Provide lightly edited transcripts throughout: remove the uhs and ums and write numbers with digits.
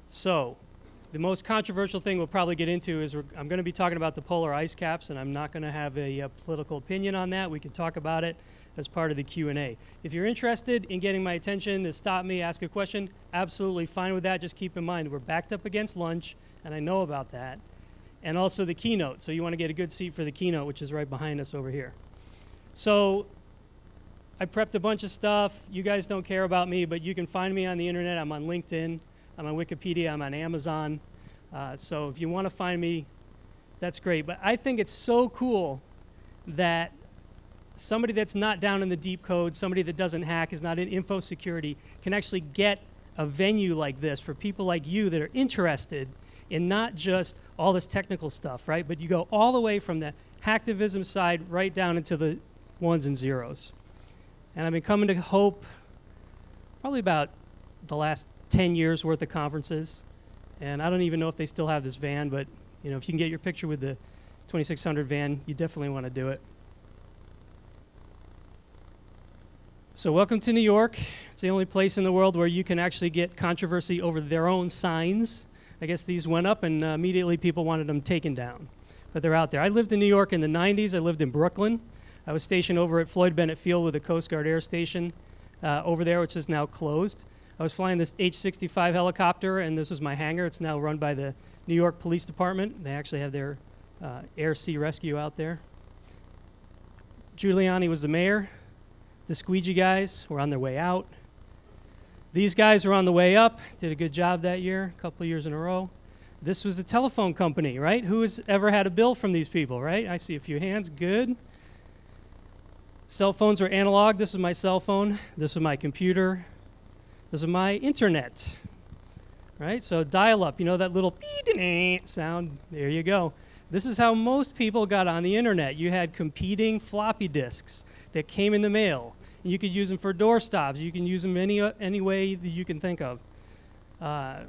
So, the most controversial thing we'll probably get into is I'm going to be talking about the polar ice caps, and I'm not going to have a political opinion on that. We can talk about it as part of the Q&A. If you're interested in getting my attention to stop me, ask a question, absolutely fine with that. Just keep in mind, we're backed up against lunch, and I know about that. And also the keynote. So you want to get a good seat for the keynote, which is right behind us over here. So I prepped a bunch of stuff. You guys don't care about me, but you can find me on the internet. I'm on LinkedIn. I'm on Wikipedia. I'm on Amazon. So if you want to find me, that's great. But I think it's so cool that somebody that's not down in the deep code, somebody that doesn't hack, is not in info security, can actually get a venue like this for people like you that are interested in not just all this technical stuff, right? But you go all the way from the hacktivism side right down into the ones and zeros. And I've been coming to Hope probably about the last 10 years worth of conferences. And I don't even know if they still have this van, but you know, if you can get your picture with the 2600 van, you definitely want to do it. So welcome to New York. It's the only place in the world where you can actually get controversy over their own signs. I guess these went up and immediately people wanted them taken down. But they're out there. I lived in New York in the 90s. I lived in Brooklyn. I was stationed over at Floyd Bennett Field with the Coast Guard Air Station over there, which is now closed. I was flying this H-65 helicopter, and this was my hangar. It's now run by the New York Police Department. They actually have their air-sea rescue out there. Giuliani was the mayor. The squeegee guys were on their way out. These guys were on the way up. Did a good job that year, a couple of years in a row. This was the telephone company, right? Who has ever had a bill from these people, right? I see a few hands. Good. Cell phones were analog. This is my cell phone. This is my computer. This is my internet, right? So dial-up, you know that little beep sound? There you go. This is how most people got on the internet. You had competing floppy disks that came in the mail. And you could use them for doorstops. You can use them any way that you can think of. And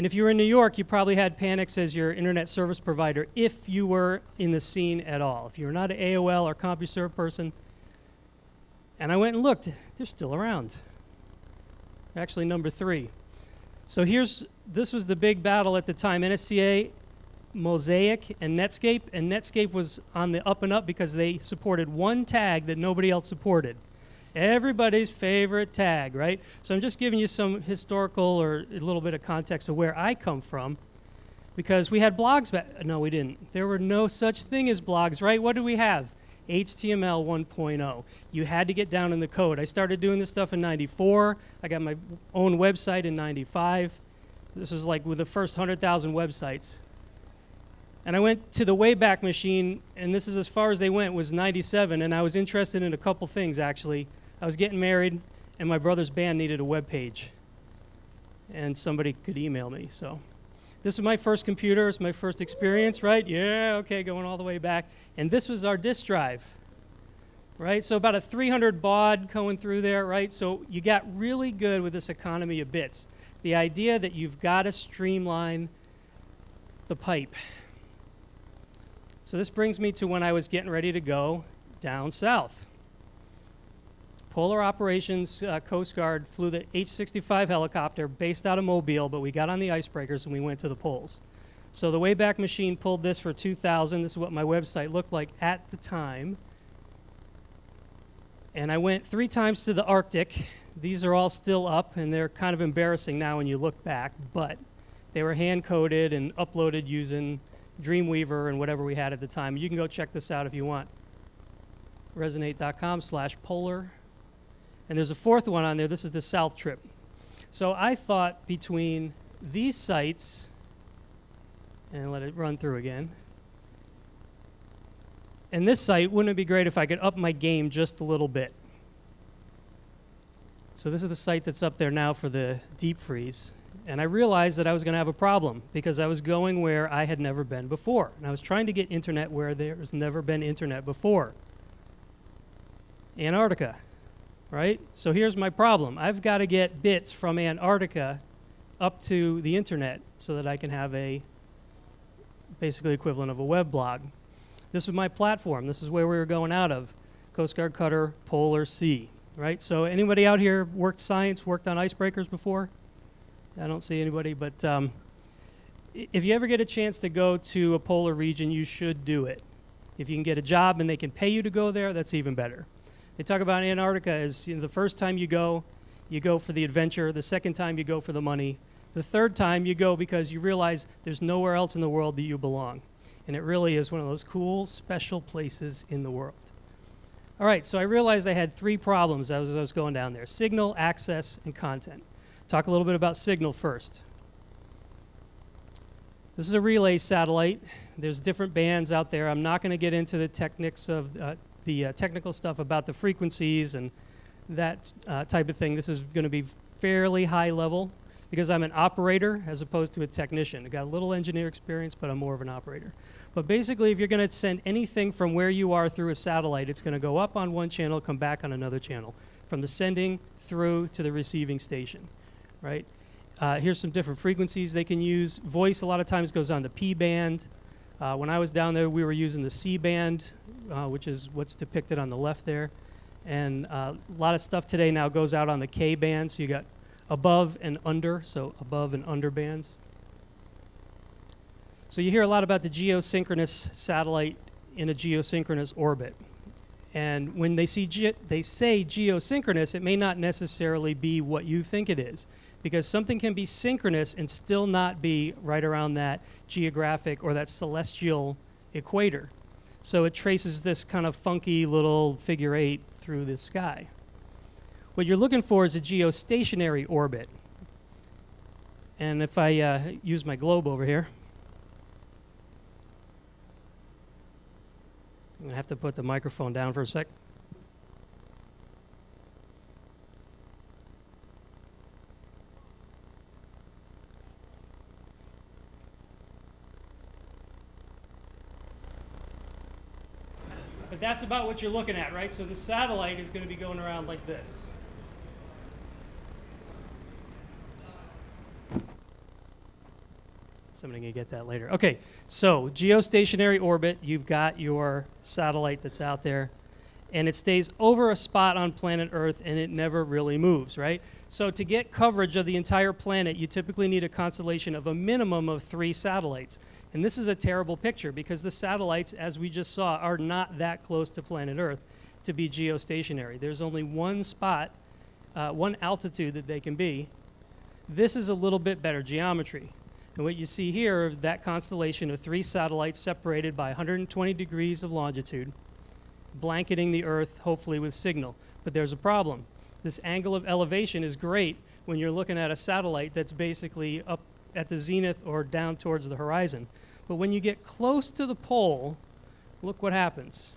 if you were in New York, you probably had Panix as your internet service provider if you were in the scene at all. If you were not an AOL or CompuServe person. And I went and looked. They're still around. Actually, number 3. So this was the big battle at the time. NSCA, Mosaic, and Netscape. And Netscape was on the up and up because they supported one tag that nobody else supported. Everybody's favorite tag, right? So I'm just giving you some historical or a little bit of context of where I come from, because we had blogs back. No, we didn't. There were no such thing as blogs, right? What do we have? HTML 1.0. You had to get down in the code. I started doing this stuff in 94. I got my own website in 95. This was like with the first 100,000 websites. And I went to the Wayback Machine, and this is as far as they went, was 97, and I was interested in a couple things, actually. I was getting married, and my brother's band needed a web page. And somebody could email me, so. This was my first computer. It's my first experience, right? Yeah, okay, going all the way back. And this was our disk drive, right? So about a 300 baud going through there, right? So you got really good with this economy of bits. The idea that you've got to streamline the pipe. So this brings me to when I was getting ready to go down south. Polar Operations Coast Guard flew the H-65 helicopter based out of Mobile, but we got on the icebreakers and we went to the poles. So the Wayback Machine pulled this for 2000. This is what my website looked like at the time. And I went 3 times to the Arctic. These are all still up, and they're kind of embarrassing now when you look back, but they were hand-coded and uploaded using Dreamweaver and whatever we had at the time. You can go check this out if you want. Resonate.com/polar. And there's a 4th one on there. This is the South trip. So I thought between these sites, and let it run through again, and this site, wouldn't it be great if I could up my game just a little bit? So this is the site that's up there now for the deep freeze. And I realized that I was going to have a problem because I was going where I had never been before. And I was trying to get internet where there's never been internet before. Antarctica, right? So here's my problem. I've got to get bits from Antarctica up to the internet so that I can have a basically equivalent of a web blog. This was my platform. This is where we were going out of. Coast Guard Cutter, Polar Sea, right? So anybody out here worked science, worked on icebreakers before? I don't see anybody, but if you ever get a chance to go to a polar region, you should do it. If you can get a job and they can pay you to go there, that's even better. They talk about Antarctica as, you know, the first time you go for the adventure. The second time you go for the money. The third time you go because you realize there's nowhere else in the world that you belong. And it really is one of those cool, special places in the world. All right, so I realized I had 3 problems as I was going down there: signal, access, and content. Talk a little bit about signal first. This is a relay satellite. There's different bands out there. I'm not going to get into the techniques of the technical stuff about the frequencies and that type of thing. This is going to be fairly high level because I'm an operator as opposed to a technician. I've got a little engineer experience, but I'm more of an operator. But basically, if you're going to send anything from where you are through a satellite, it's going to go up on one channel, come back on another channel, from the sending through to the receiving station, right? Here's some different frequencies they can use. Voice a lot of times goes on the P band. When I was down there, we were using the C band, which is what's depicted on the left there. And a lot of stuff today now goes out on the K band, so you got above and under, so above and under bands. So you hear a lot about the geosynchronous satellite in a geosynchronous orbit. And when they say geosynchronous, it may not necessarily be what you think it is, because something can be synchronous and still not be right around that geographic or that celestial equator. So it traces this kind of funky little figure 8 through the sky. What you're looking for is a geostationary orbit. And if I use my globe over here, I'm going to have to put the microphone down for a sec. But that's about what you're looking at, right? So the satellite is going to be going around like this. Somebody can get that later. Okay, so geostationary orbit, you've got your satellite that's out there, and it stays over a spot on planet Earth, and it never really moves, right? So to get coverage of the entire planet, you typically need a constellation of a minimum of 3 satellites. And this is a terrible picture because the satellites, as we just saw, are not that close to planet Earth to be geostationary. There's only one spot, one altitude that they can be. This is a little bit better geometry. And what you see here, that constellation of 3 satellites separated by 120 degrees of longitude, blanketing the Earth, hopefully with signal. But there's a problem. This angle of elevation is great when you're looking at a satellite that's basically up at the zenith or down towards the horizon. But when you get close to the pole, look what happens.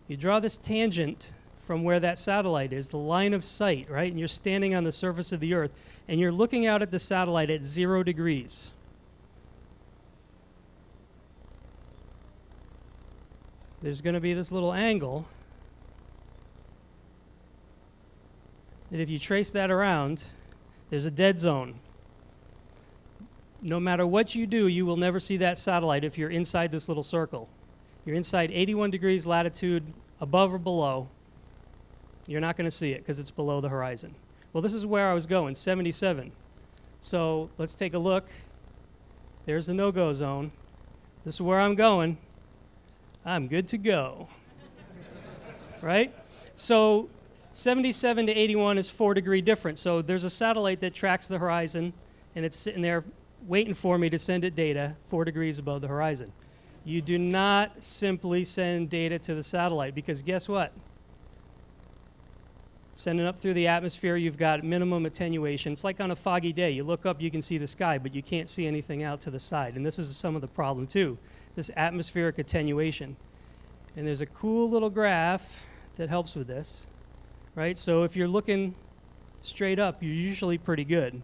You draw this tangent from where that satellite is, the line of sight, right? And you're standing on the surface of the Earth, and you're looking out at the satellite at 0 degrees. There's going to be this little angle that if you trace that around, there's a dead zone. No matter what you do, you will never see that satellite if you're inside this little circle. You're inside 81 degrees latitude, above or below, you're not going to see it because it's below the horizon. Well, this is where I was going, 77. So let's take a look. There's the no-go zone. This is where I'm going. I'm good to go. Right? So 77 to 81 is 4-degree difference. So there's a satellite that tracks the horizon, and it's sitting there waiting for me to send it data 4 degrees above the horizon. You do not simply send data to the satellite because guess what? Sending up through the atmosphere, you've got minimum attenuation. It's like on a foggy day. You look up, you can see the sky, but you can't see anything out to the side. And this is some of the problem, too, this atmospheric attenuation. And there's a cool little graph that helps with this, right? So if you're looking straight up, you're usually pretty good.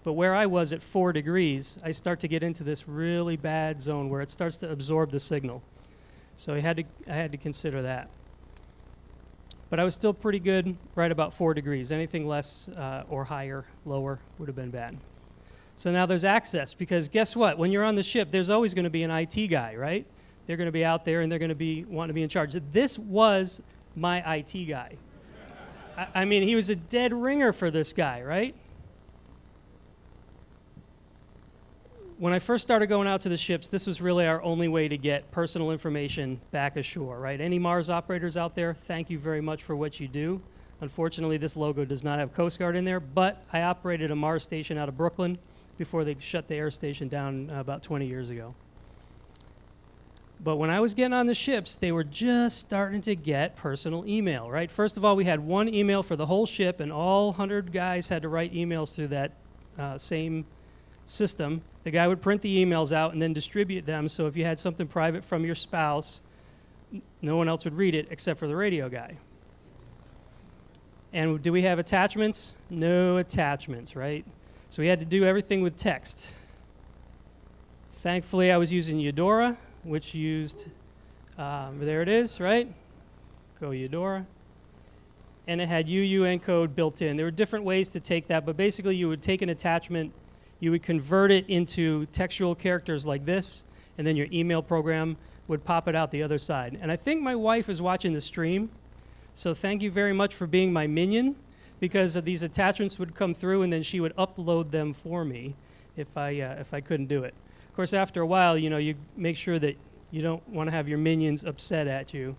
But where I was at 4 degrees, I start to get into this really bad zone where it starts to absorb the signal. So I had to consider that. But I was still pretty good right about 4 degrees. Anything less or higher, lower, would have been bad. So now there's access, because guess what? When you're on the ship, there's always going to be an IT guy, right? They're going to be out there, and they're going to be wanting to be in charge. This was my IT guy. I mean, he was a dead ringer for this guy, right? When I first started going out to the ships, this was really our only way to get personal information back ashore, right? Any Mars operators out there, thank you very much for what you do. Unfortunately, this logo does not have Coast Guard in there, but I operated a Mars station out of Brooklyn before they shut the air station down about 20 years ago. But when I was getting on the ships, they were just starting to get personal email, right? First of all, we had one email for the whole ship, and all 100 guys had to write emails through that same system. The guy would print the emails out and then distribute them, so if you had something private from your spouse, no one else would read it except for the radio guy. And do we have attachments? No attachments, right? So we had to do everything with text. Thankfully, I was using Eudora, which used, there it is, right? Go Eudora. And it had UU encode built in. There were different ways to take that, but basically you would take an attachment, you would convert it into textual characters like this, and then your email program would pop it out the other side. And I think my wife is watching the stream, so thank you very much for being my minion, because these attachments would come through and then she would upload them for me if I couldn't do it. Of course, after a while, you know, you make sure that you don't want to have your minions upset at you.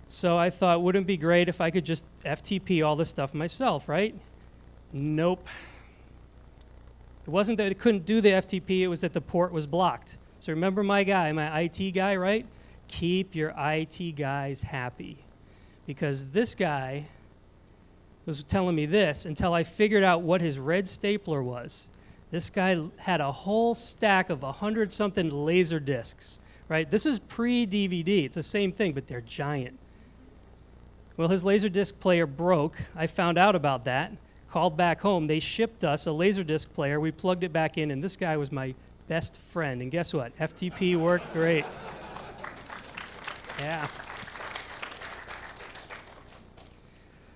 So I thought, wouldn't it be great if I could just FTP all this stuff myself, right? Nope. It wasn't that it couldn't do the FTP, it was that the port was blocked. So remember my guy, my IT guy, right? Keep your IT guys happy. Because this guy was telling me this until I figured out what his red stapler was. This guy had a whole stack of 100-something laser discs, right? This is pre-DVD. It's the same thing, but they're giant. Well, his Laserdisc player broke. I found out about that, called back home. They shipped us a Laserdisc player. We plugged it back in, and this guy was my best friend. And guess what? FTP worked great. Yeah.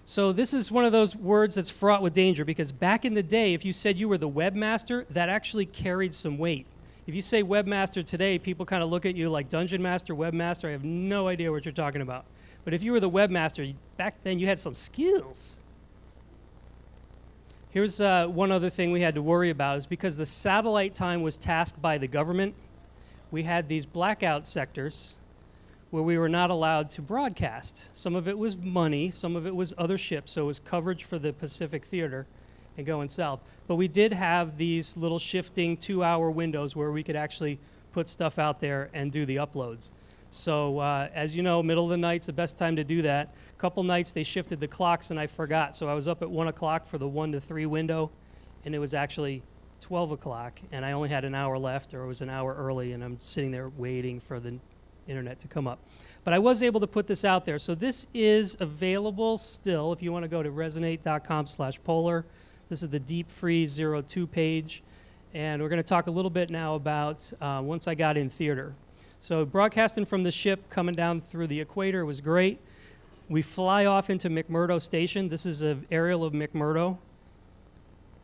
So this is one of those words that's fraught with danger, because back in the day, if you said you were the webmaster, that actually carried some weight. If you say webmaster today, people kind of look at you like dungeon master, webmaster. I have no idea what you're talking about. But if you were the webmaster, back then you had some skills. Here's one other thing we had to worry about, is because the satellite time was tasked by the government, we had these blackout sectors where we were not allowed to broadcast. Some of it was money, some of it was other ships, so it was coverage for the Pacific Theater and going south. But we did have these little shifting 2-hour windows where we could actually put stuff out there and do the uploads. So as you know, middle of the night's the best time to do that. A couple nights they shifted the clocks and I forgot, so I was up at 1 o'clock for the 1 to 3 window, and it was actually 12 o'clock, and I only had an hour left, or it was an hour early, and I'm sitting there waiting for the internet to come up. But I was able to put this out there. So this is available still if you want to go to resonate.com/polar. This is the Deep Freeze 02 page. And we're going to talk a little bit now about once I got in theater. So broadcasting from the ship coming down through the equator was great. We fly off into McMurdo Station. This is an aerial of McMurdo.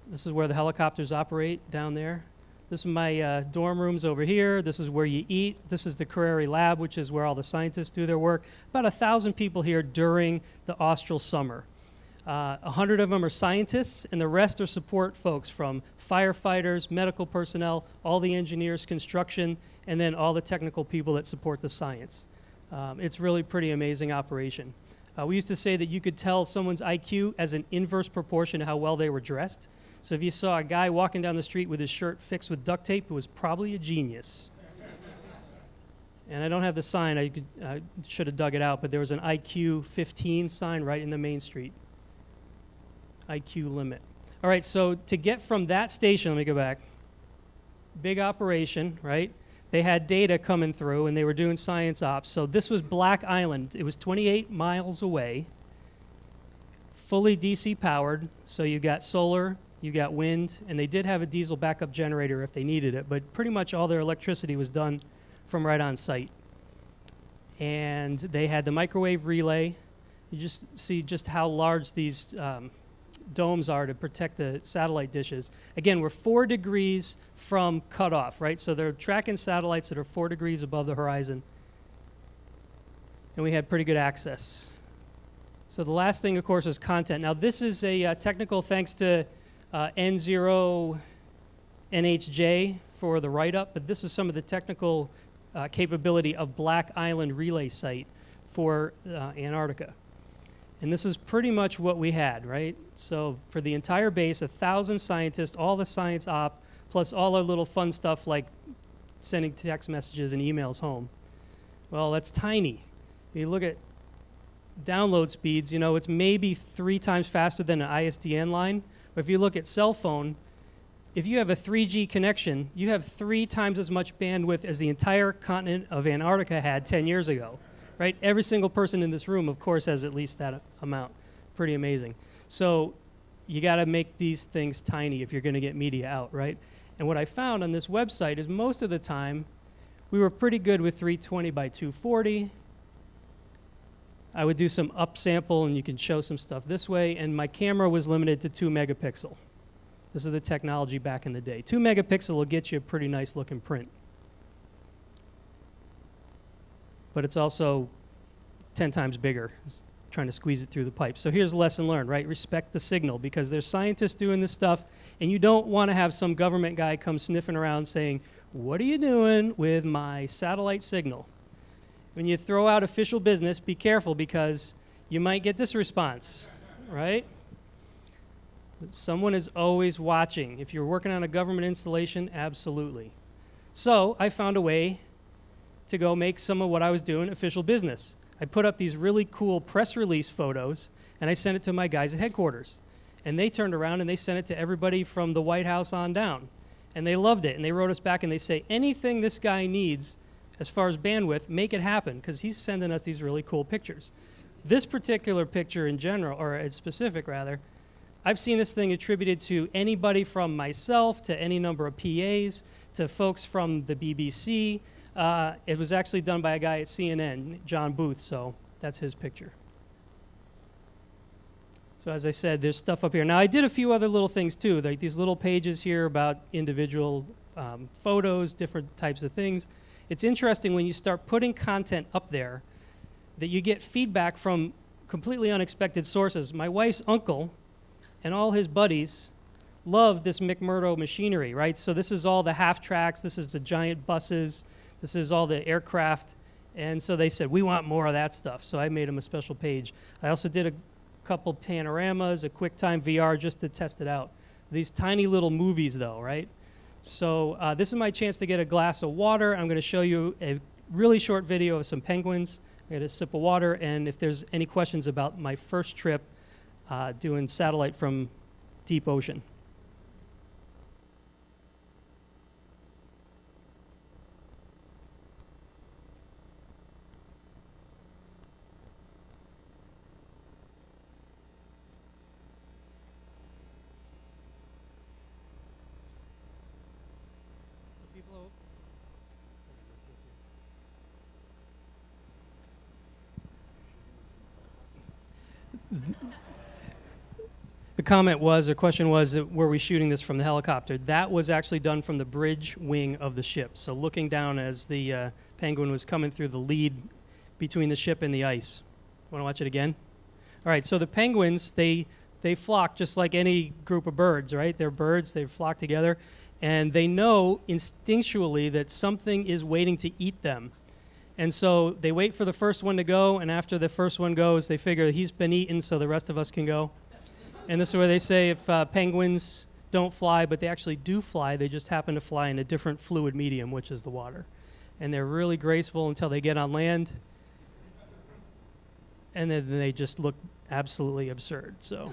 This is where the helicopters operate down there. This is my dorm rooms over here. This is where you eat. This is the Carreri Lab, which is where all the scientists do their work. About 1,000 people here during the austral summer. 100 of them are scientists, and the rest are support folks, from firefighters, medical personnel, all the engineers, construction, and then all the technical people that support the science. It's really pretty amazing operation. We used to say that you could tell someone's IQ as an inverse proportion to how well they were dressed. So if you saw a guy walking down the street with his shirt fixed with duct tape, it was probably a genius. And I don't have the sign. I should have dug it out, but there was an IQ 15 sign right in the main street. IQ limit. All right, so to get from that station, let me go back. Big operation, right? They had data coming through, and they were doing science ops. So this was Black Island. It was 28 miles away, fully DC powered. So you got solar, you got wind, and they did have a diesel backup generator if they needed it, but pretty much all their electricity was done from right on site. And they had the microwave relay. You just see just how large these domes are to protect the satellite dishes. Again, we're 4 degrees from cutoff, right? So they're tracking satellites that are 4 degrees above the horizon. And we had pretty good access. So the last thing, of course, is content. Now, this is a technical thanks to N0NHJ for the write-up, but this is some of the technical capability of Black Island Relay Site for Antarctica. And this is pretty much what we had, right? So for the entire base, 1,000 scientists, all the science op, plus all our little fun stuff like sending text messages and emails home. Well, that's tiny. You look at download speeds, you know, it's maybe 3 times faster than an ISDN line. But if you look at cell phone, if you have a 3G connection, you have 3 times as much bandwidth as the entire continent of Antarctica had 10 years ago, right? Every single person in this room, of course, has at least that amount. Pretty amazing. So you got to make these things tiny if you're going to get media out, right? And what I found on this website is most of the time, we were pretty good with 320 by 240. I would do some upsample, and you can show some stuff this way, and my camera was limited to 2 megapixel. This is the technology back in the day. 2 megapixel will get you a pretty nice looking print. But it's also 10 times bigger, trying to squeeze it through the pipe. So here's a lesson learned, right? Respect the signal, because there's scientists doing this stuff, and you don't want to have some government guy come sniffing around saying, "What are you doing with my satellite signal?" When you throw out official business, be careful, because you might get this response, right? Someone is always watching. If you're working on a government installation, absolutely. So I found a way to go make some of what I was doing official business. I put up these really cool press release photos, and I sent it to my guys at headquarters. And they turned around and they sent it to everybody from the White House on down. And they loved it, and they wrote us back and they say, anything this guy needs as far as bandwidth, make it happen, because he's sending us these really cool pictures. This particular picture in general, or in specific rather, I've seen this thing attributed to anybody from myself to any number of PAs to folks from the BBC. It was actually done by a guy at CNN, John Booth, so that's his picture. So as I said, there's stuff up here. Now, I did a few other little things too, like these little pages here about individual photos, different types of things. It's interesting when you start putting content up there that you get feedback from completely unexpected sources. My wife's uncle and all his buddies love this McMurdo machinery, right? So this is all the half tracks, this is the giant buses, this is all the aircraft. And so they said, we want more of that stuff. So I made them a special page. I also did a couple panoramas, a QuickTime VR just to test it out. These tiny little movies though, right? So this is my chance to get a glass of water. I'm going to show you a really short video of some penguins. I get a sip of water, and if there's any questions about my first trip doing satellite from deep ocean. The comment was, or question was, were we shooting this from the helicopter? That was actually done from the bridge wing of the ship. So looking down as the penguin was coming through the lead between the ship and the ice. Want to watch it again? All right, so the penguins, they flock just like any group of birds, right? They're birds, they flock together, and they know instinctually that something is waiting to eat them. And so they wait for the first one to go, and after the first one goes, they figure he's been eaten, so the rest of us can go. And this is where they say if penguins don't fly, but they actually do fly, they just happen to fly in a different fluid medium, which is the water. And they're really graceful until they get on land, and then they just look absolutely absurd. So,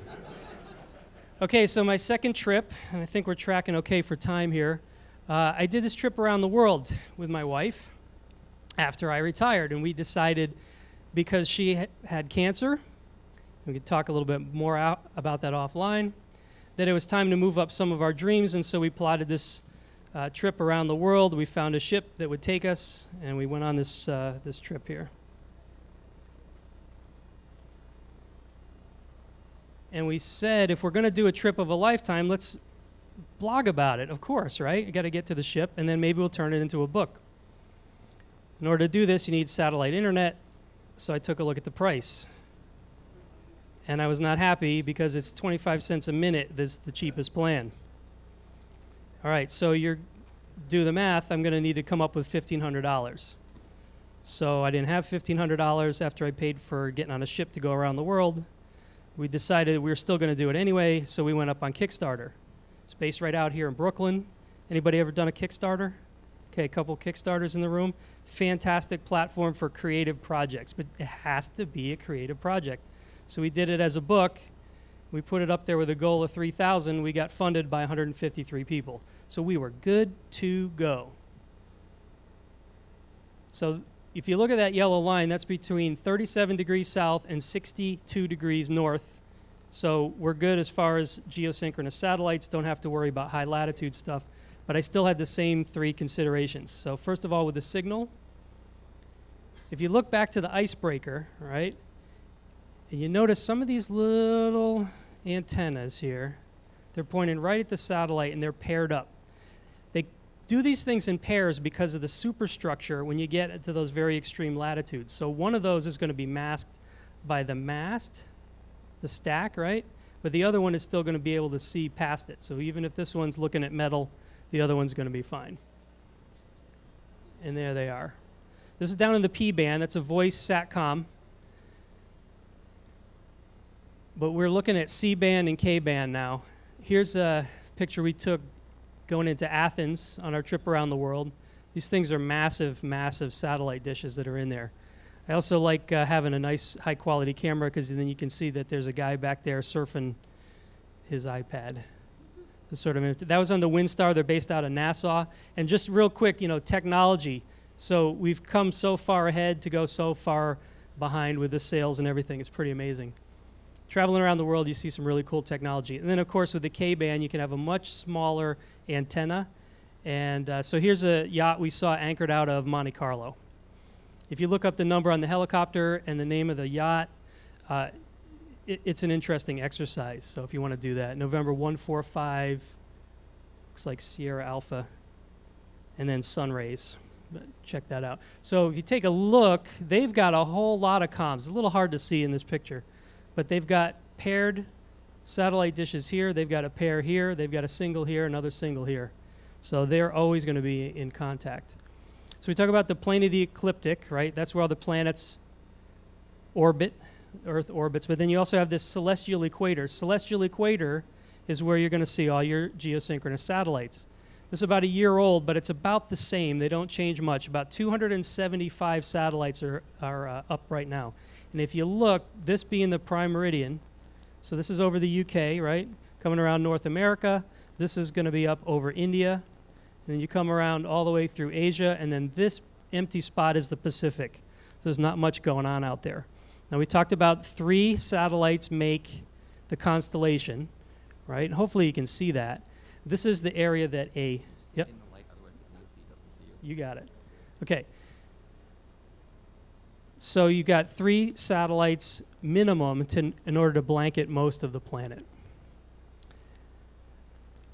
okay, so my second trip, and I think we're tracking okay for time here. I did this trip around the world with my wife after I retired, and we decided, because she had cancer, we could talk a little bit more about that offline, that it was time to move up some of our dreams, and so we plotted this trip around the world. We found a ship that would take us, and we went on this trip here. And we said, if we're going to do a trip of a lifetime, let's blog about it, of course, right? You got to get to the ship, and then maybe we'll turn it into a book. In order to do this, you need satellite internet, so I took a look at the price. And I was not happy because it's 25 cents a minute. This is the cheapest plan. All right, so do the math. I'm going to need to come up with $1,500. So I didn't have $1,500 after I paid for getting on a ship to go around the world. We decided we were still going to do it anyway, so we went up on Kickstarter. It's based right out here in Brooklyn. Anybody ever done a Kickstarter? Okay, a couple Kickstarters in the room. Fantastic platform for creative projects, but it has to be a creative project. So we did it as a book. We put it up there with a goal of 3,000. We got funded by 153 people. So we were good to go. So if you look at that yellow line, that's between 37 degrees south and 62 degrees north. So we're good as far as geosynchronous satellites. Don't have to worry about high latitude stuff. But I still had the same three considerations. So first of all, with the signal, if you look back to the icebreaker, right, and you notice some of these little antennas here, they're pointing right at the satellite and they're paired up. They do these things in pairs because of the superstructure when you get to those very extreme latitudes. So one of those is going to be masked by the mast, the stack, right? But the other one is still going to be able to see past it. So even if this one's looking at metal, the other one's going to be fine. And there they are. This is down in the P band. That's a voice SATCOM. But we're looking at C band and K band now. Here's a picture we took going into Athens on our trip around the world. These things are massive, massive satellite dishes that are in there. I also like having a nice high-quality camera because then you can see that there's a guy back there surfing his iPad. That was on the WinStar. They're based out of Nassau. And just real quick, technology. So we've come so far ahead to go so far behind with the sales and everything. It's pretty amazing. Traveling around the world, you see some really cool technology. And then, of course, with the K-band, you can have a much smaller antenna. And so here's a yacht we saw anchored out of Monte Carlo. If you look up the number on the helicopter and the name of the yacht, it's an interesting exercise. So if you want to do that, November 145, looks like Sierra Alpha, and then Sunrays. But check that out. So if you take a look, they've got a whole lot of comms. It's a little hard to see in this picture. But they've got paired satellite dishes here. They've got a pair here. They've got a single here, another single here. So they're always going to be in contact. So we talk about the plane of the ecliptic, right? That's where all the planets orbit, Earth orbits. But then you also have this celestial equator. Celestial equator is where you're going to see all your geosynchronous satellites. This is about a year old, but it's about the same. They don't change much. About 275 satellites are up right now. And if you look, this being the prime meridian, so this is over the UK, right? Coming around North America. This is going to be up over India. And then you come around all the way through Asia, and then this empty spot is the Pacific. So there's not much going on out there. Now we talked about 3 satellites make the constellation, right? And hopefully you can see that. This is the area that yep. In the light, otherwise the new feed doesn't see you. You got it. Okay. So you got 3 satellites minimum in order to blanket most of the planet.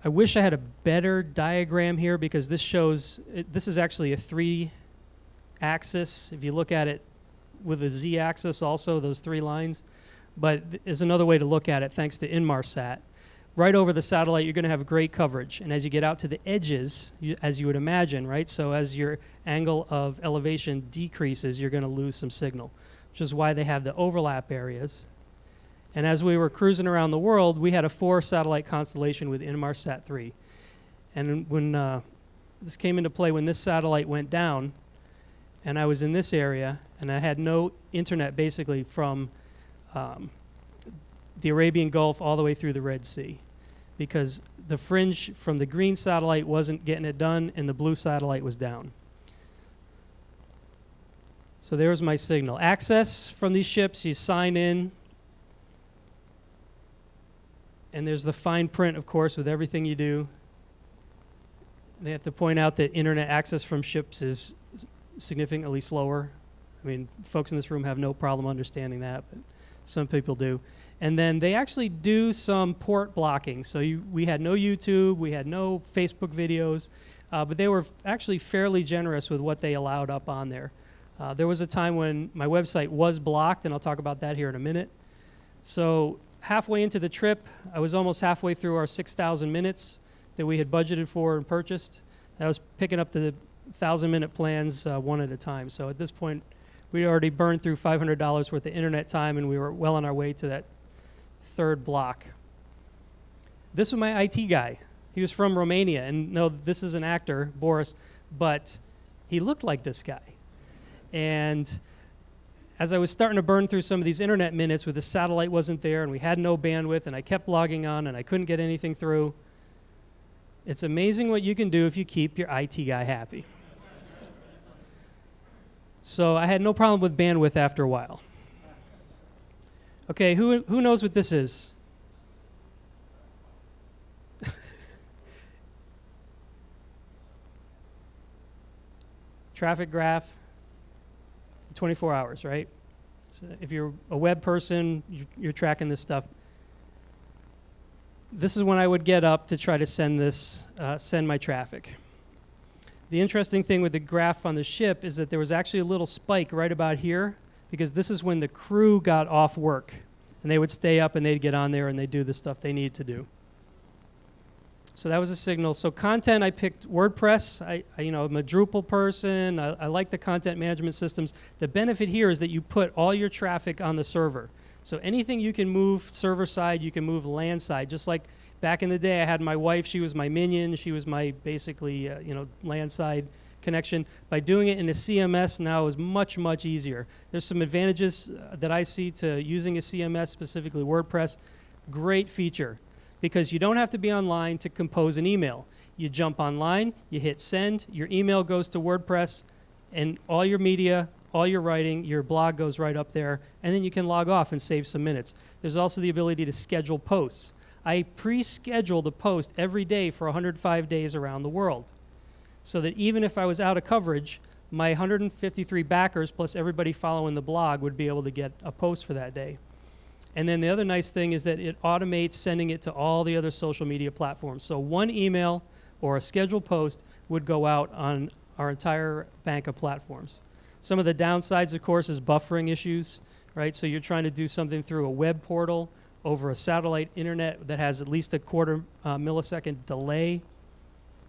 I wish I had a better diagram here because this shows, this is actually a 3-axis. If you look at it with a z-axis also, those 3 lines. But there's another way to look at it thanks to Inmarsat. Right over the satellite, you're going to have great coverage. And as you get out to the edges, as you would imagine, right? So as your angle of elevation decreases, you're going to lose some signal, which is why they have the overlap areas. And as we were cruising around the world, we had a 4-satellite constellation with Inmarsat 3. And when this came into play, when this satellite went down, and I was in this area, and I had no internet basically from the Arabian Gulf all the way through the Red Sea, because the fringe from the green satellite wasn't getting it done, and the blue satellite was down. So there was my signal. Access from these ships, you sign in, and there's the fine print, of course, with everything you do. They have to point out that internet access from ships is significantly slower. I mean, folks in this room have no problem understanding that, but some people do. And then they actually do some port blocking. So we had no YouTube, we had no Facebook videos, but they were actually fairly generous with what they allowed up on there. There was a time when my website was blocked, and I'll talk about that here in a minute. So halfway into the trip, I was almost halfway through our 6,000 minutes that we had budgeted for and purchased. I was picking up the 1,000-minute plans one at a time. So at this point, we'd already burned through $500 worth of internet time, and we were well on our way to that third block. This was my IT guy. He was from Romania, and no, this is an actor, Boris, but he looked like this guy. And as I was starting to burn through some of these internet minutes where the satellite wasn't there and we had no bandwidth and I kept logging on and I couldn't get anything through, it's amazing what you can do if you keep your IT guy happy. So I had no problem with bandwidth after a while. Okay, who knows what this is? Traffic graph, 24 hours, right? So if you're a web person, you're tracking this stuff. This is when I would get up to try to send my traffic. The interesting thing with the graph on the ship is that there was actually a little spike right about here, because this is when the crew got off work, and they would stay up and they'd get on there and they'd do the stuff they need to do. So that was a signal. So content, I picked WordPress. I'm a Drupal person. I like the content management systems. The benefit here is that you put all your traffic on the server. So anything you can move server side, you can move LAN side. Just like back in the day, I had my wife. She was my minion. She was my basically LAN side connection. By doing it in a CMS now is much, much easier. There's some advantages that I see to using a CMS, specifically WordPress. Great feature, because you don't have to be online to compose an email. You jump online, you hit send, your email goes to WordPress, and all your media, all your writing, your blog goes right up there, and then you can log off and save some minutes. There's also the ability to schedule posts. I pre-scheduled a post every day for 105 days around the world, so that even if I was out of coverage, my 153 backers plus everybody following the blog would be able to get a post for that day. And then the other nice thing is that it automates sending it to all the other social media platforms. So one email or a scheduled post would go out on our entire bank of platforms. Some of the downsides, of course, is buffering issues, right? So you're trying to do something through a web portal over a satellite internet that has at least a quarter millisecond delay,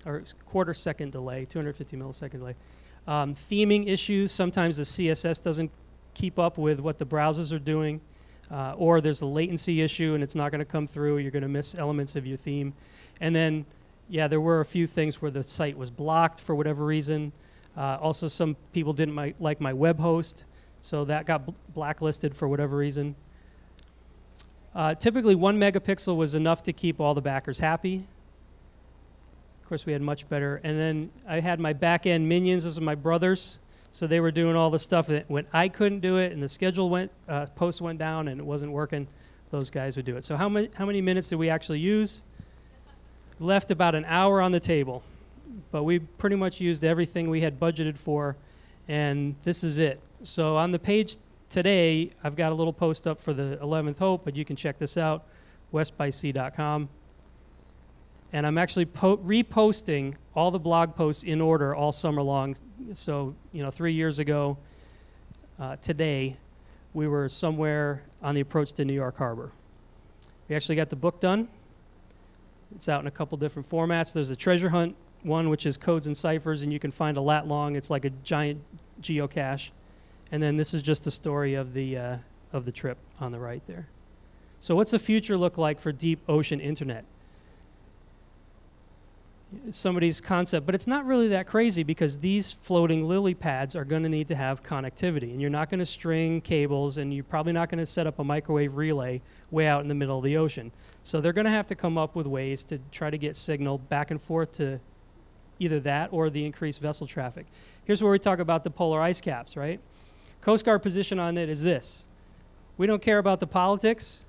or quarter second delay, 250 millisecond delay. Theming issues, sometimes the CSS doesn't keep up with what the browsers are doing. Or there's a latency issue and it's not going to come through. You're going to miss elements of your theme. And then, yeah, there were a few things where the site was blocked for whatever reason. Also, some people didn't like my web host, so that got blacklisted for whatever reason. Typically, 1 megapixel was enough to keep all the backers happy. Of course, we had much better. And then I had my back-end minions. Those are my brothers. So they were doing all the stuff that when I couldn't do it and the schedule post went down and it wasn't working, those guys would do it. So how many minutes did we actually use? Left about an hour on the table. But we pretty much used everything we had budgeted for, and this is it. So on the page today, I've got a little post up for the 11th Hope, but you can check this out, westbysea.com. And I'm actually reposting all the blog posts in order all summer long. So, 3 years ago today, we were somewhere on the approach to New York Harbor. We actually got the book done. It's out in a couple different formats. There's a treasure hunt one, which is codes and ciphers, and you can find a lat long. It's like a giant geocache. And then this is just the story of the trip on the right there. So what's the future look like for deep ocean internet? Somebody's concept, but it's not really that crazy because these floating lily pads are going to need to have connectivity, and you're not going to string cables, and you're probably not going to set up a microwave relay way out in the middle of the ocean. So they're going to have to come up with ways to try to get signal back and forth to either that or the increased vessel traffic. Here's where we talk about the polar ice caps, right? Coast Guard position on it is this. We don't care about the politics.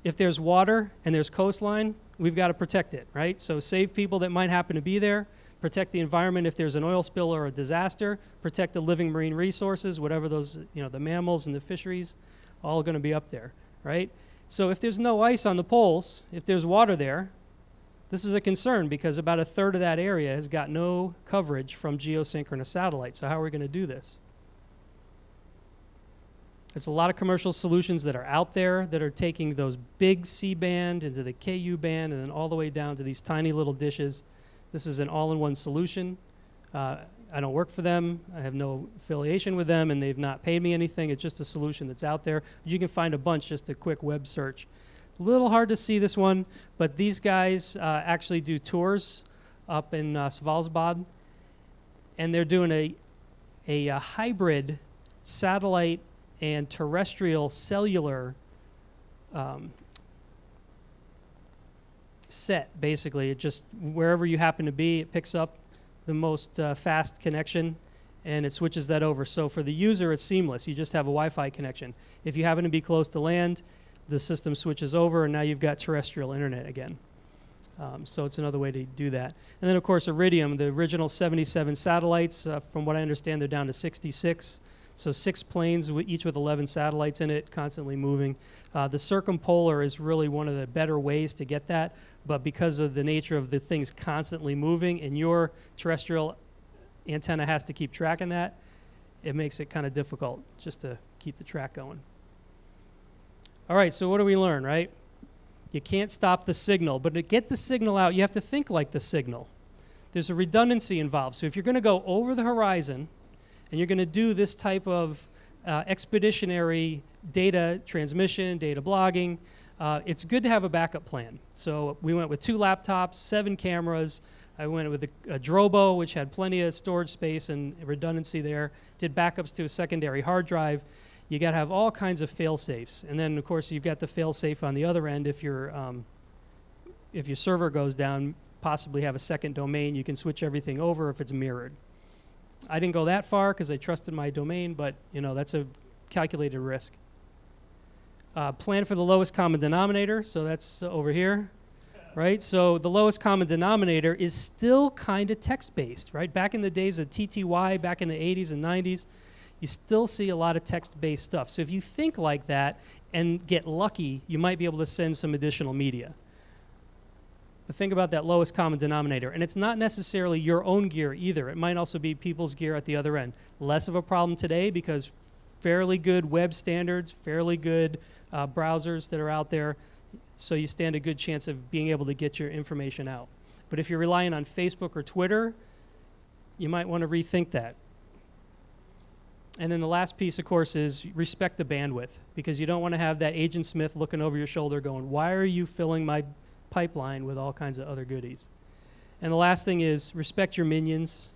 If there's water and there's coastline, we've got to protect it, right? So save people that might happen to be there, protect the environment if there's an oil spill or a disaster, protect the living marine resources, whatever those, the mammals and the fisheries, all going to be up there, right? So if there's no ice on the poles, if there's water there, this is a concern because about a third of that area has got no coverage from geosynchronous satellites. So how are we going to do this? There's a lot of commercial solutions that are out there that are taking those big C-band into the KU band and then all the way down to these tiny little dishes. This is an all-in-one solution. I don't work for them. I have no affiliation with them, and they've not paid me anything. It's just a solution that's out there. You can find a bunch, just a quick web search. A little hard to see this one, but these guys actually do tours up in Svalbard, and they're doing a hybrid satellite and terrestrial cellular set, basically. It just, wherever you happen to be, it picks up the most fast connection, and it switches that over. So for the user, it's seamless. You just have a Wi-Fi connection. If you happen to be close to land, the system switches over, and now you've got terrestrial internet again. So it's another way to do that. And then, of course, Iridium, the original 77 satellites, from what I understand, they're down to 66. So 6 planes, each with 11 satellites in it, constantly moving. The circumpolar is really one of the better ways to get that, but because of the nature of the things constantly moving and your terrestrial antenna has to keep tracking that, it makes it kind of difficult just to keep the track going. All right, so what do we learn, right? You can't stop the signal, but to get the signal out, you have to think like the signal. There's a redundancy involved. So if you're going to go over the horizon and you're going to do this type of expeditionary data transmission, data blogging, it's good to have a backup plan. So we went with 2 laptops, 7 cameras. I went with a Drobo, which had plenty of storage space and redundancy there. Did backups to a secondary hard drive. You got to have all kinds of fail-safes. And then, of course, you've got the fail-safe on the other end. If your server goes down, possibly have a second domain. You can switch everything over if it's mirrored. I didn't go that far because I trusted my domain, but that's a calculated risk. Plan for the lowest common denominator, so that's over here, right? So the lowest common denominator is still kind of text-based, right? Back in the days of TTY, back in the 80s and 90s, you still see a lot of text-based stuff. So if you think like that and get lucky, you might be able to send some additional media. But think about that lowest common denominator. And it's not necessarily your own gear either. It might also be people's gear at the other end. Less of a problem today because fairly good web standards, fairly good browsers that are out there, so you stand a good chance of being able to get your information out. But if you're relying on Facebook or Twitter, you might want to rethink that. And then the last piece, of course, is respect the bandwidth, because you don't want to have that Agent Smith looking over your shoulder going, why are you filling my pipeline with all kinds of other goodies? And the last thing is respect your minions,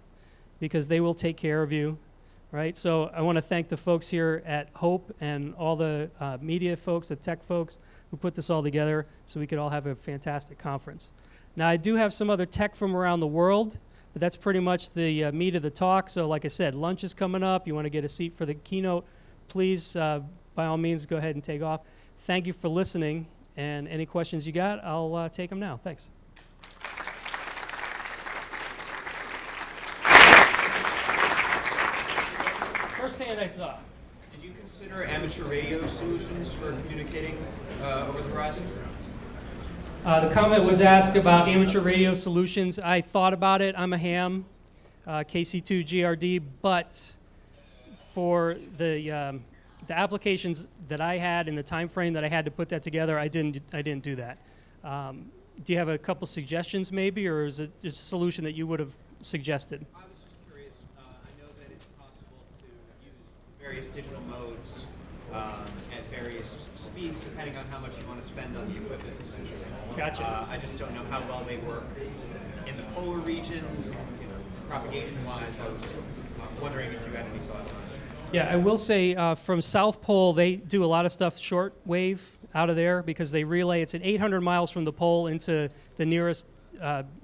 because they will take care of you, right? So I want to thank the folks here at Hope and all the media folks, the tech folks, who put this all together so we could all have a fantastic conference. Now, I do have some other tech from around the world, but that's pretty much the meat of the talk. So like I said, lunch is coming up. You want to get a seat for the keynote, please, by all means, go ahead and take off. Thank you for listening, and any questions you got, I'll take them now. Thanks. First hand I saw. Did you consider amateur radio solutions for communicating over the horizon? The comment was asked about amateur radio solutions. I thought about it. I'm a ham, KC2 GRD, but for the applications that I had in the time frame that I had to put that together, I didn't do that. Do you have a couple suggestions maybe, or is it a solution that you would have suggested? I was just curious. I know that it's possible to use various digital modes at various speeds depending on how much you want to spend on the equipment, essentially. Gotcha. I just don't know how well they work in the polar regions, propagation-wise. I was wondering if you had any thoughts on it. Yeah, I will say from South Pole, they do a lot of stuff short wave out of there because they relay. It's an 800 miles from the pole into the nearest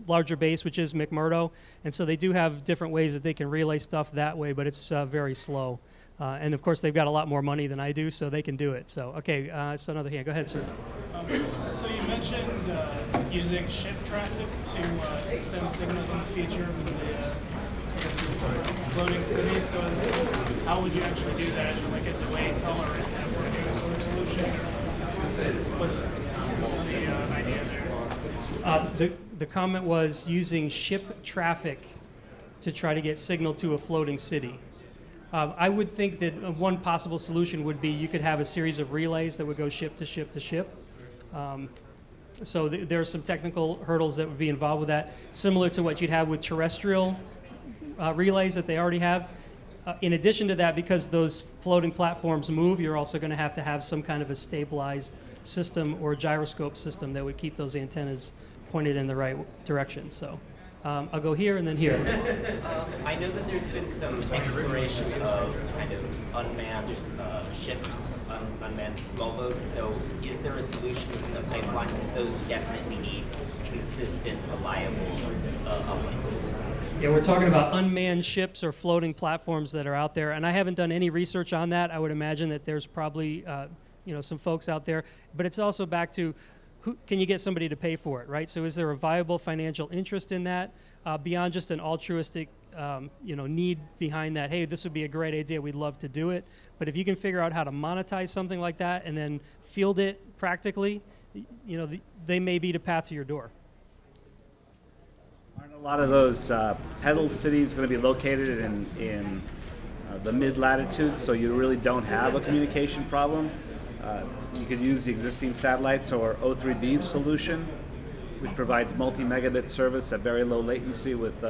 larger base, which is McMurdo. And so they do have different ways that they can relay stuff that way, but it's very slow. And of course, they've got a lot more money than I do, so they can do it. So, okay, so another hand. Go ahead, sir. So you mentioned using ship traffic to send signals in the future from the floating city. So how would you actually do that? Is it like a delay tolerant networking sort of solution? Or what's the idea there? The comment was using ship traffic to try to get signal to a floating city. I would think that one possible solution would be you could have a series of relays that would go ship to ship to ship. So there are some technical hurdles that would be involved with that, similar to what you'd have with terrestrial relays that they already have. In addition to that, because those floating platforms move, you're also going to have some kind of a stabilized system or gyroscope system that would keep those antennas pointed in the right direction. So I'll go here and then here. I know that there's been some exploration of kind of unmanned ships, unmanned small boats. So is there a solution in the pipeline? Because those definitely need consistent, reliable uplinks. Yeah, we're talking about unmanned ships or floating platforms that are out there, and I haven't done any research on that. I would imagine that there's probably some folks out there, but it's also back to who can you get somebody to pay for it, right? So is there a viable financial interest in that beyond just an altruistic need behind that? Hey, this would be a great idea. We'd love to do it, but if you can figure out how to monetize something like that and then field it practically, they may be the path to your door. Aren't a lot of those pedal cities going to be located in the mid-latitudes, so you really don't have a communication problem? You could use the existing satellites or O3B solution, which provides multi-megabit service at very low latency with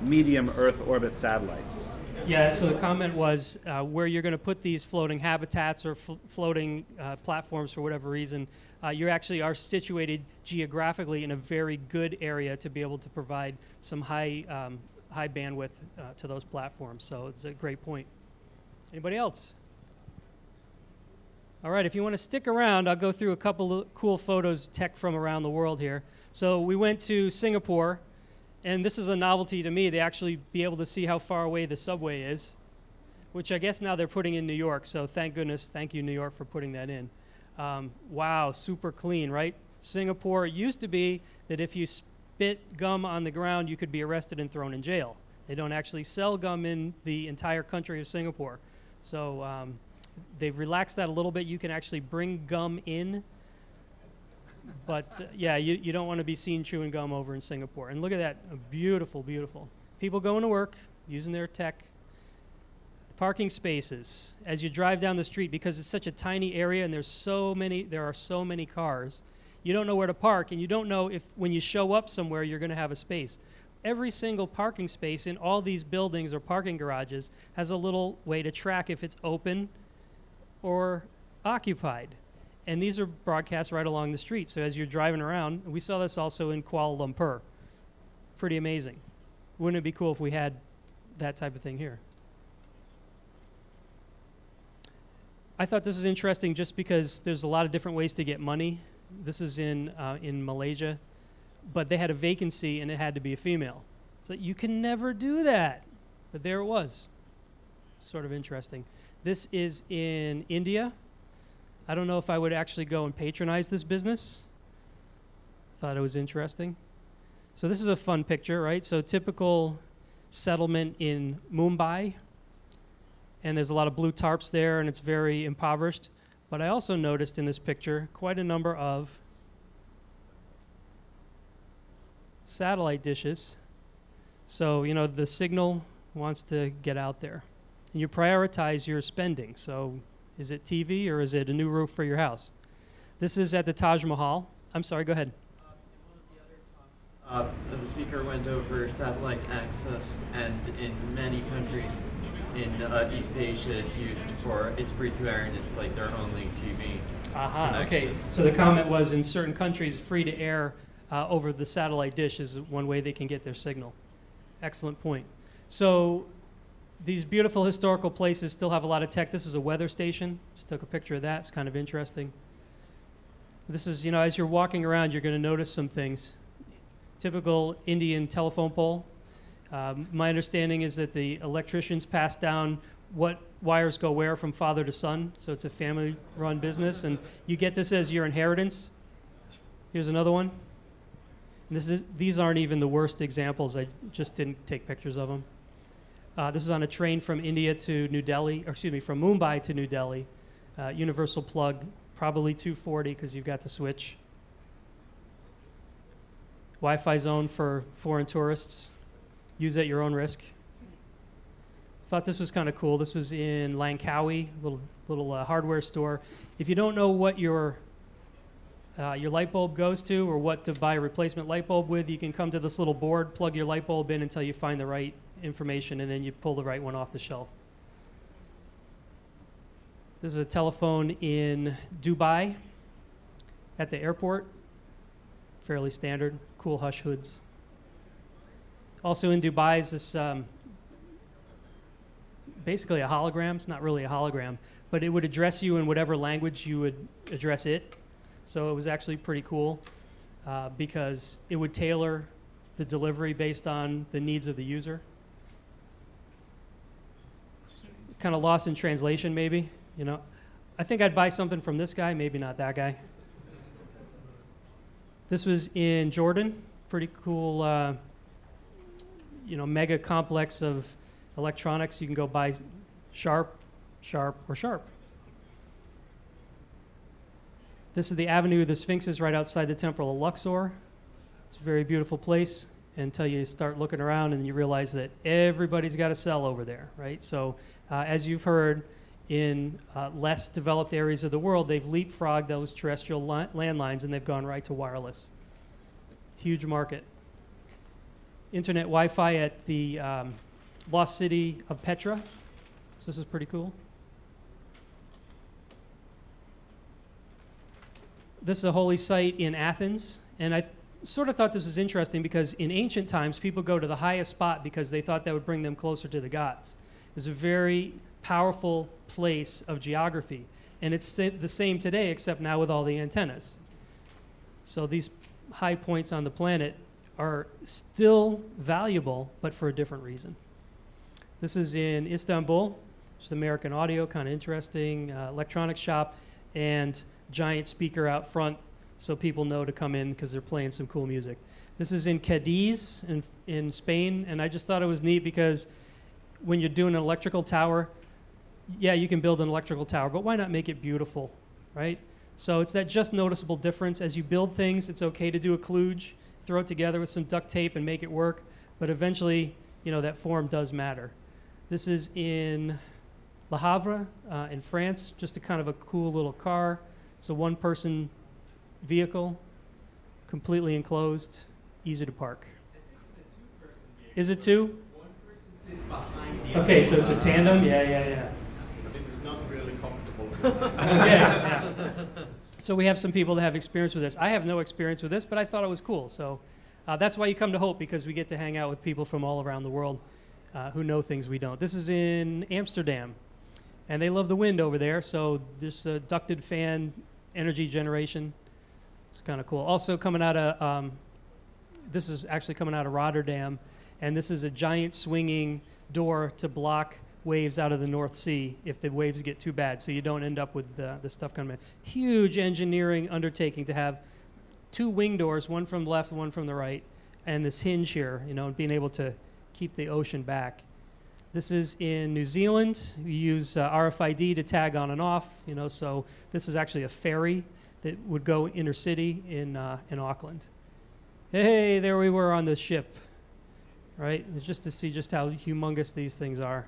medium Earth orbit satellites. Yeah, so the comment was where you're going to put these floating habitats or floating platforms for whatever reason, you actually are situated geographically in a very good area to be able to provide some high bandwidth to those platforms. So it's a great point. Anybody else? All right, if you want to stick around, I'll go through a couple of cool photos, tech from around the world here. So we went to Singapore, and this is a novelty to me. They actually be able to see how far away the subway is, which I guess now they're putting in New York. So thank goodness, thank you, New York, for putting that in. Wow, super clean, right? Singapore, it used to be that if you spit gum on the ground, you could be arrested and thrown in jail. They don't actually sell gum in the entire country of Singapore. So they've relaxed that a little bit. You can actually bring gum in. But yeah, you don't want to be seen chewing gum over in Singapore. And look at that, beautiful, beautiful. People going to work, using their tech. Parking spaces as you drive down the street, because it's such a tiny area and there are so many cars. You don't know where to park, and you don't know if when you show up somewhere you're going to have a space. Every single parking space in all these buildings or parking garages has a little way to track if it's open or occupied. And these are broadcast right along the street. So as you're driving around, we saw this also in Kuala Lumpur. Pretty amazing. Wouldn't it be cool if we had that type of thing here? I thought this was interesting just because there's a lot of different ways to get money. This is in Malaysia, but they had a vacancy and it had to be a female. So you can never do that, but there it was. Sort of interesting. This is in India. I don't know if I would actually go and patronize this business. Thought it was interesting. So this is a fun picture, right? So typical settlement in Mumbai. And there's a lot of blue tarps there, and it's very impoverished. But I also noticed in this picture quite a number of satellite dishes. So, the signal wants to get out there. And you prioritize your spending. So is it TV or is it a new roof for your house? This is at the Taj Mahal. I'm sorry, go ahead. In one of the other talks, the speaker went over satellite access, and in many countries in East Asia, it's free to air, and it's like their only TV. Aha, okay. So the comment was in certain countries, free to air over the satellite dish is one way they can get their signal. Excellent point. So these beautiful historical places still have a lot of tech. This is a weather station. Just took a picture of that. It's kind of interesting. This is, as you're walking around, you're going to notice some things. Typical Indian telephone pole. My understanding is that the electricians pass down what wires go where from father to son, so it's a family-run business, and you get this as your inheritance. Here's another one. And these aren't even the worst examples. I just didn't take pictures of them. This is on a train from India to New Delhi, from Mumbai to New Delhi. Universal plug, probably 240 because you've got the switch. Wi-Fi zone for foreign tourists. Use at your own risk. Thought this was kind of cool. This was in Langkawi, little hardware store. If you don't know what your light bulb goes to or what to buy a replacement light bulb with, you can come to this little board, plug your light bulb in until you find the right information, and then you pull the right one off the shelf. This is a telephone in Dubai at the airport. Fairly standard, cool hush hoods. Also in Dubai is this basically a hologram. It's not really a hologram, but it would address you in whatever language you would address it. So it was actually pretty cool because it would tailor the delivery based on the needs of the user. Kind of lost in translation, maybe. You know, I think I'd buy something from this guy, maybe not that guy. This was in Jordan. Pretty cool, mega complex of electronics. You can go buy Sharp, or Sharp. This is the Avenue of the Sphinxes right outside the Temple of Luxor. It's a very beautiful place until you start looking around and you realize that everybody's got a cell over there, right? So as you've heard, in less developed areas of the world, they've leapfrogged those terrestrial landlines and they've gone right to wireless. Huge market. Internet Wi-Fi at the lost city of Petra. So this is pretty cool. This is a holy site in Athens, and I sort of thought this was interesting because in ancient times, people go to the highest spot because they thought that would bring them closer to the gods. It was a very powerful place of geography, and it's the same today, except now with all the antennas. So these high points on the planet are still valuable, but for a different reason. This is in Istanbul, just American audio, kind of interesting, electronics shop, and giant speaker out front so people know to come in because they're playing some cool music. This is in Cadiz in Spain, and I just thought it was neat because when you're doing an electrical tower, yeah, you can build an electrical tower, but why not make it beautiful, right? So it's that just noticeable difference. As you build things, it's okay to do a kludge, throw it together with some duct tape and make it work, but eventually, that form does matter. This is in Le Havre in France, just a kind of a cool little car. It's a one-person vehicle, completely enclosed, easy to park. Is it two? One person sits behind the other. Okay, so it's a tandem? Yeah. It's not really comfortable. Yeah. So we have some people that have experience with this. I have no experience with this, but I thought it was cool. So that's why you come to Hope, because we get to hang out with people from all around the world who know things we don't. This is in Amsterdam, and they love the wind over there, so there's a ducted fan energy generation. It's kind of cool. Also coming out of, this is actually coming out of Rotterdam, and this is a giant swinging door to block waves out of the North Sea if the waves get too bad, so you don't end up with the stuff coming in. Huge engineering undertaking to have two wing doors, one from the left, one from the right, and this hinge here, and being able to keep the ocean back. This is in New Zealand. We use RFID to tag on and off, so this is actually a ferry that would go intercity in Auckland. Hey, there we were on the ship, right? It's just to see just how humongous these things are.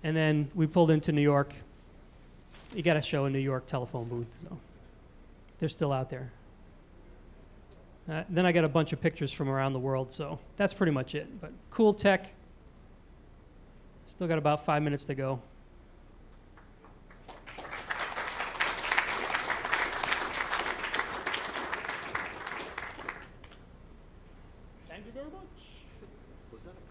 And then we pulled into New York. You got to show a New York telephone booth, so they're still out there. Then I got a bunch of pictures from around the world, so that's pretty much it. But cool tech. Still got about 5 minutes to go.